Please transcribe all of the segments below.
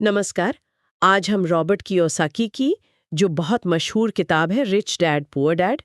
नमस्कार। आज हम रॉबर्ट कियोसाकी की जो बहुत मशहूर किताब है रिच डैड पुअर डैड,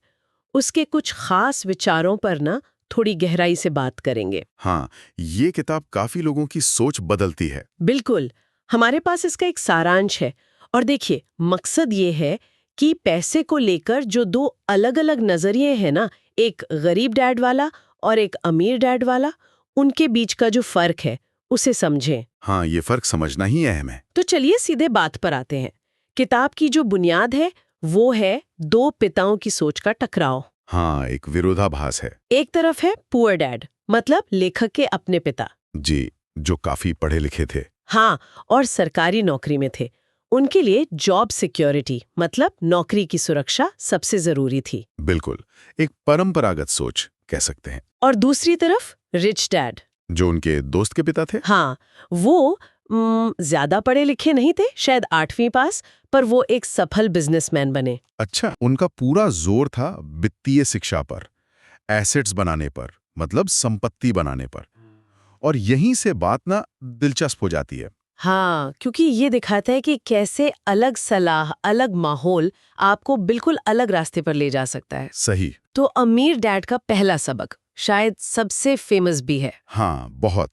उसके कुछ खास विचारों पर ना थोड़ी गहराई से बात करेंगे। हाँ, ये किताब काफी लोगों की सोच बदलती है। बिल्कुल। हमारे पास इसका एक सारांश है। और देखिए, मकसद ये है कि पैसे को लेकर जो दो अलग-अलग नजरिए हैं ना, एक गरीब डैड वाला और एक अमीर डैड वाला, उनके बीच का जो फर्क है उसे समझें। हाँ, ये फर्क समझना ही अहम है। तो चलिए सीधे बात पर आते हैं। किताब की जो बुनियाद है वो है दो पिताओं की सोच का टकराव। हाँ, एक विरोधाभास है। एक तरफ है पुअर डैड, मतलब लेखक के अपने पिता। जी, जो काफी पढ़े लिखे थे। हाँ, और सरकारी नौकरी में थे। उनके लिए जॉब सिक्योरिटी मतलब नौकरी की सुरक्षा सबसे जरूरी थी। बिल्कुल, एक परंपरागत सोच कह सकते हैं। और दूसरी तरफ रिच डैड। जो उनके दोस्त के पिता थे। हाँ, वो ज्यादा पढ़े लिखे नहीं थे, शायद 8वीं पास, पर वो एक सफल बिजनेसमैन बने। अच्छा, उनका पूरा जोर था वित्तीय शिक्षा पर, एसेट्स बनाने पर, मतलब संपत्ति बनाने पर। और यहीं से बात ना दिलचस्प हो जाती है। हाँ, क्योंकि ये दिखाता है कि कैसे अलग सलाह, अलग माहौल आपको बिल्कुल अलग रास्ते पर ले जा सकता है। सही। तो अमीर डैड का पहला सबक शायद सबसे फेमस भी है। हाँ, बहुत।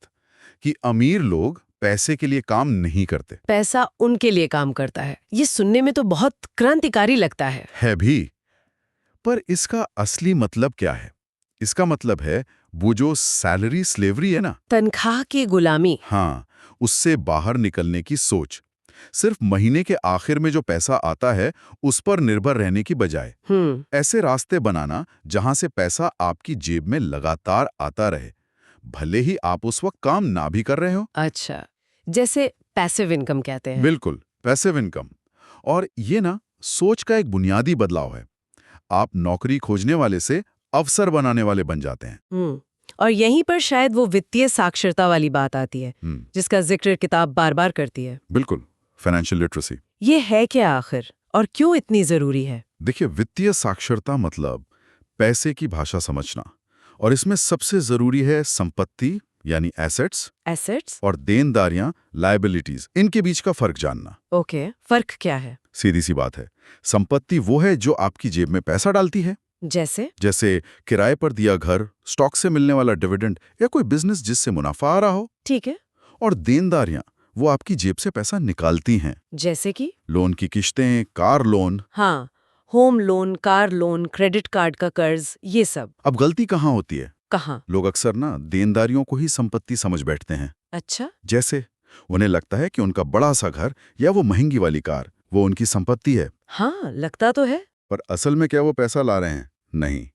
कि अमीर लोग पैसे के लिए काम नहीं करते। पैसा उनके लिए काम करता है। ये सुनने में तो बहुत क्रांतिकारी लगता है। है भी। पर इसका असली मतलब क्या है? इसका मतलब है वो जो सैलरी स्लेवरी है ना। तनख्वाह की गुलामी। हाँ, उससे बाहर निकलने की सोच। सिर्फ महीने के आखिर में जो पैसा आता है उस पर निर्भर रहने की बजाय ऐसे रास्ते बनाना जहां से पैसा आपकी जेब में लगातार आता रहे, भले ही आप उस वक्त काम ना भी कर रहे हो। अच्छा, जैसे पैसिव इनकम कहते हैं। बिल्कुल, पैसिव इनकम। और ये ना सोच का एक बुनियादी बदलाव है। आप नौकरी खोजने वाले से अवसर बनाने वाले बन जाते हैं। और यहीं पर शायद वो वित्तीय साक्षरता वाली बात आती है, हम्म, जिसका जिक्र किताब बार-बार करती है। बिल्कुल, फाइनेंशियल लिटरेसी। ये है क्या आखिर, और क्यों इतनी जरूरी है? देखिए, वित्तीय साक्षरता मतलब पैसे की भाषा समझना, और इसमें सबसे जरूरी है संपत्ति यानी एसेट्स एसेट्स? और देनदारियां लायबिलिटीज, इनके बीच का फर्क जानना। ओके, फर्क क्या है? सीधी सी बात है, संपत्ति वो है जो आपकी जेब में पैसा डालती है, जैसे? जैसे किराए पर दिया घर, स्टॉक से मिलने वाला डिविडेंड या कोई बिजनेस जिससे मुनाफा आ रहा हो। ठीक है। और देनदारियां वो आपकी जेब से पैसा निकालती हैं। जैसे कि? लोन की किश्तें, कार लोन। हाँ, home loan, car loan, credit card का कर्ज, ये सब। अब गलती कहाँ होती है? कहाँ? लोग अक्सर ना देनदारियों को ही संपत्ति समझ बैठते हैं। अच्छा। जैसे उन्हें लगता है कि उनका बड़ा सा घर या वो महंगी वाली कार वो उनकी संपत्ति है। हाँ, लगता तो है। पर असल में क्या वो पैसा ला रहे हैं? नहीं,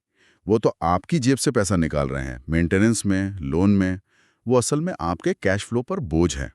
वो तो आपकी जेब से पैसा निकाल रहे हैं, मेंटेनेंस में, लोन में। वो असल में आपके कैश फ्लो पर बोझ है।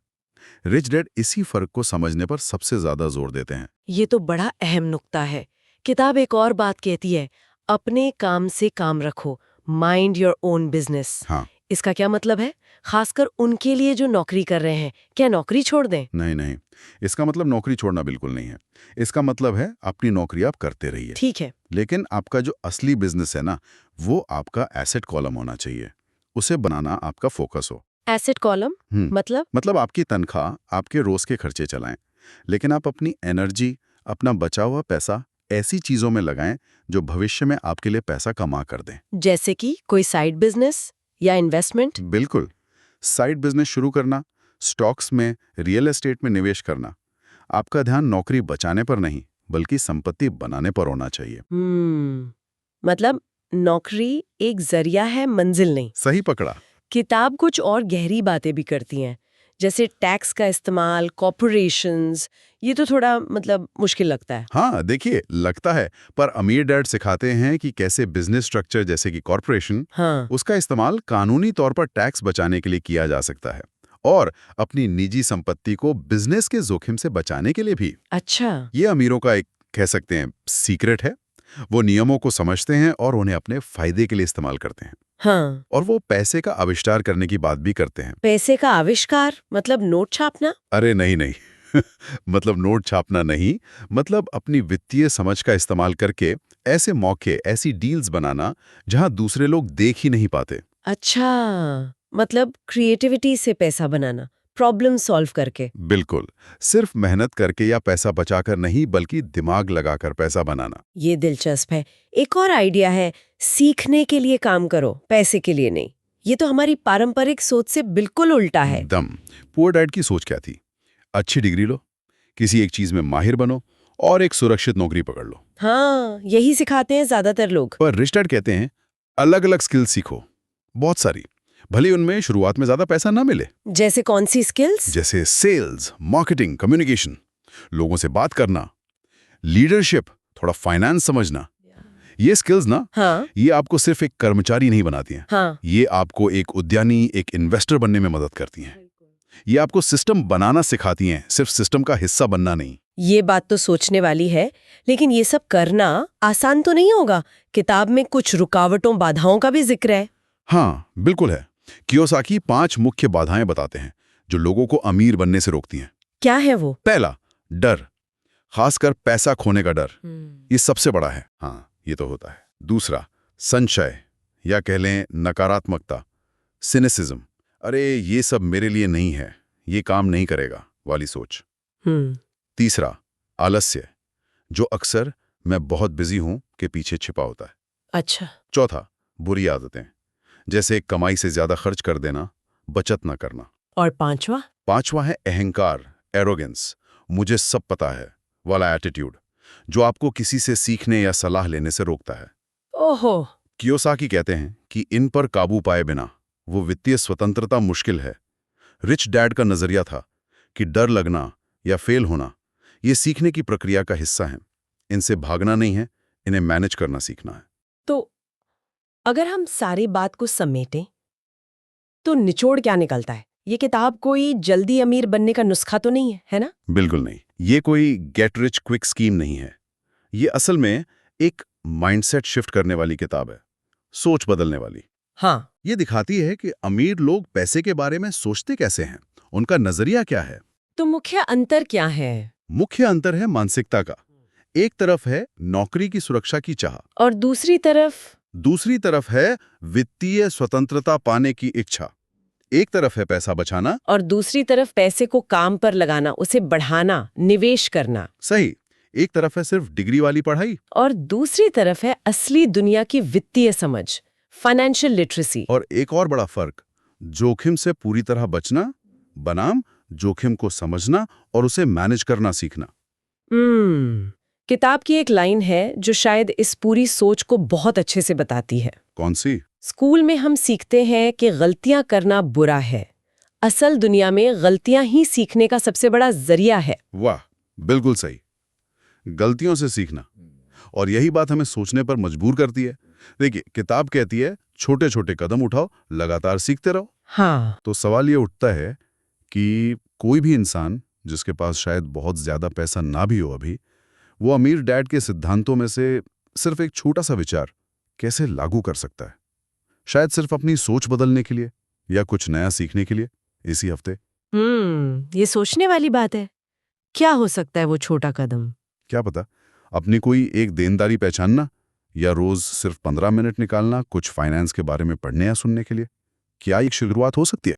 रिच डैड इसी फर्क को समझने पर सबसे ज्यादा जोर देते हैं। ये तो बड़ा अहम नुक्ता है। किताब एक और बात कहती है, अपने काम से काम रखो, माइंड योर ओन बिजनेस। हाँ। इसका क्या मतलब है? खासकर उनके लिए जो नौकरी कर रहे हैं, क्या नौकरी छोड़ दें? नहीं नहीं, इसका मतलब नौकरी छोड़ना बिल्कुल नहीं है। इसका मतलब है अपनी नौकरी आप करते रहिए, ठीक है। लेकिन आपका जो असली बिजनेस है ना, वो आपका एसेट कॉलम होना चाहिए। उसे बनाना आपका फोकस हो। Asset column? मतलब? मतलब आपकी तनख्वाह आपके रोज के खर्चे चलाएं, लेकिन आप अपनी एनर्जी, अपना बचा हुआ पैसा ऐसी चीजों में लगाएं जो भविष्य में आपके लिए पैसा कमा कर दें। जैसे कि कोई साइड बिजनेस या इन्वेस्टमेंट? बिल्कुल, साइड बिजनेस शुरू करना, स्टॉक्स में, रियल एस्टेट में निवेश करना। आपका ध्यान नौकरी बचाने पर नहीं, बल्कि संपत्ति बनाने पर होना चाहिए। मतलब नौकरी एक जरिया है, मंजिल नहीं। सही पकड़ा। किताब कुछ और गहरी बातें भी करती हैं, जैसे टैक्स का इस्तेमाल, कॉर्पोरेशंस। ये तो थोड़ा मतलब मुश्किल लगता है। हाँ, देखिए, लगता है, पर अमीर डैड सिखाते हैं कि कैसे बिजनेस स्ट्रक्चर जैसे कि कॉर्पोरेशन, हाँ। उसका इस्तेमाल कानूनी तौर पर टैक्स बचाने के लिए किया जा सकता है, और अपनी निजी संपत्ति को बिजनेस के जोखिम से बचाने के लिए भी। अच्छा। ये अमीरों का एक, कह सकते हैं, सीक्रेट है। वो नियमों को समझते हैं और उन्हें अपने फायदे के लिए इस्तेमाल करते हैं। हाँ। और वो पैसे का आविष्कार करने की बात भी करते हैं। पैसे का आविष्कार मतलब नोट छापना? अरे नहीं नहीं, मतलब नोट छापना नहीं, मतलब अपनी वित्तीय समझ का इस्तेमाल करके ऐसे मौके, ऐसी डील्स बनाना जहां दूसरे लोग देख ही नहीं पाते। अच्छा, मतलब क्रिएटिविटी से पैसा बनाना, प्रॉब्लम सॉल्व करके। बिल्कुल, सिर्फ मेहनत करके या पैसा बचाकर नहीं बल्कि दिमाग लगाकर पैसा बनाना। ये दिलचस्प है। एक और आइडिया है, सीखने के लिए काम करो, पैसे के लिए नहीं। ये तो हमारी पारंपरिक सोच से बिल्कुल उल्टा है। दम पुअर डैड की सोच क्या थी? अच्छी डिग्री लो, किसी एक चीज में माहिर बनो और एक सुरक्षित नौकरी पकड़ लो। हाँ, यही सिखाते हैं ज्यादातर लोग। पर रिच डैड कहते हैं अलग अलग स्किल सीखो, बहुत सारी, भले उनमें शुरुआत में ज्यादा पैसा ना मिले। जैसे कौन सी स्किल्स? जैसे सेल्स, मार्केटिंग, कम्युनिकेशन, लोगों से बात करना, लीडरशिप, थोड़ा फाइनेंस समझना। ये स्किल्स ना, हाँ, ये आपको सिर्फ एक कर्मचारी नहीं बनाती हैं। हाँ, ये आपको एक उद्यमी, एक इन्वेस्टर बनने में मदद करती हैं। ये आपको सिस्टम बनाना सिखाती हैं, सिर्फ सिस्टम का हिस्सा बनना नहीं। ये बात तो सोचने वाली है, लेकिन ये सब करना आसान तो नहीं होगा। किताब में कुछ रुकावटों, बाधाओं का भी जिक्र है। हाँ, बिल्कुल है। कियोसाकी 5 मुख्य बाधाएं बताते हैं जो लोगों को अमीर बनने से रोकती हैं। क्या है वो? पहला, डर, खासकर पैसा खोने का डर। ये सबसे बड़ा है। हाँ, ये तो होता है। दूसरा, संशय या कह लें नकारात्मकता, सिनिसिज्म। अरे ये सब मेरे लिए नहीं है, ये काम नहीं करेगा वाली सोच। तीसरा, आलस्य, जो अक्सर मैं बहुत बिजी हूं के पीछे छिपा होता है। अच्छा। चौथा, बुरी आदतें, जैसे कमाई से ज्यादा खर्च कर देना, बचत न करना। और पांचवा? पांचवा है अहंकार, एरोगेंस, मुझे सब पता है वाला एटीट्यूड, जो आपको किसी से सीखने या सलाह लेने से रोकता है। ओहो। कियोसाकी कहते हैं कि इन पर काबू पाए बिना वो वित्तीय स्वतंत्रता मुश्किल है। रिच डैड का नजरिया था कि डर लगना या फेल होना ये सीखने की प्रक्रिया का हिस्सा है। इनसे भागना नहीं है, इन्हें मैनेज करना सीखना है। तो अगर हम सारी बात को समेटें तो निचोड़ क्या निकलता है? ये किताब कोई जल्दी अमीर बनने का नुस्खा तो नहीं है, है ना? बिल्कुल नहीं, ये कोई गेट रिच क्विक स्कीम नहीं है। ये असल में एक माइंडसेट शिफ्ट करने वाली किताब है, सोच बदलने वाली। हाँ। ये दिखाती है कि अमीर लोग पैसे के बारे में सोचते कैसे हैं, उनका नजरिया क्या है। तो मुख्य अंतर क्या है? मुख्य अंतर है मानसिकता का। एक तरफ है नौकरी की सुरक्षा की चाह, और दूसरी तरफ है वित्तीय स्वतंत्रता पाने की इच्छा। एक तरफ है पैसा बचाना, और दूसरी तरफ पैसे को काम पर लगाना, उसे बढ़ाना, निवेश करना। सही। एक तरफ है सिर्फ डिग्री वाली पढ़ाई, और दूसरी तरफ है असली दुनिया की वित्तीय समझ, फाइनेंशियल लिटरेसी। और एक और बड़ा फर्क, जोखिम से पूरी तरह बचना बनाम जोखिम को समझना और उसे मैनेज करना सीखना। किताब की एक लाइन है जो शायद इस पूरी सोच को बहुत अच्छे से बताती है। कौन सी? स्कूल में हम सीखते हैं कि गलतियां करना बुरा है। असल दुनिया में गलतियां ही सीखने का सबसे बड़ा जरिया है। वाह, बिल्कुल सही। गलतियों से सीखना, और यही बात हमें सोचने पर मजबूर करती है। देखिए, किताब कहती है छोटे छोटे कदम उठाओ, लगातार सीखते रहो। हाँ। तो सवाल ये उठता है कि कोई भी इंसान जिसके पास शायद बहुत ज्यादा पैसा ना भी हो अभी, वो अमीर डैड के सिद्धांतों में से सिर्फ एक छोटा सा विचार कैसे लागू कर सकता है, शायद सिर्फ अपनी सोच बदलने के लिए या कुछ नया सीखने के लिए इसी हफ्ते। ये सोचने वाली बात है। क्या हो सकता है वो छोटा कदम? क्या पता, अपनी कोई एक देनदारी पहचानना, या रोज सिर्फ 15 मिनट निकालना कुछ फाइनेंस के बारे में पढ़ने या सुनने के लिए। क्या एक शुरुआत हो सकती है?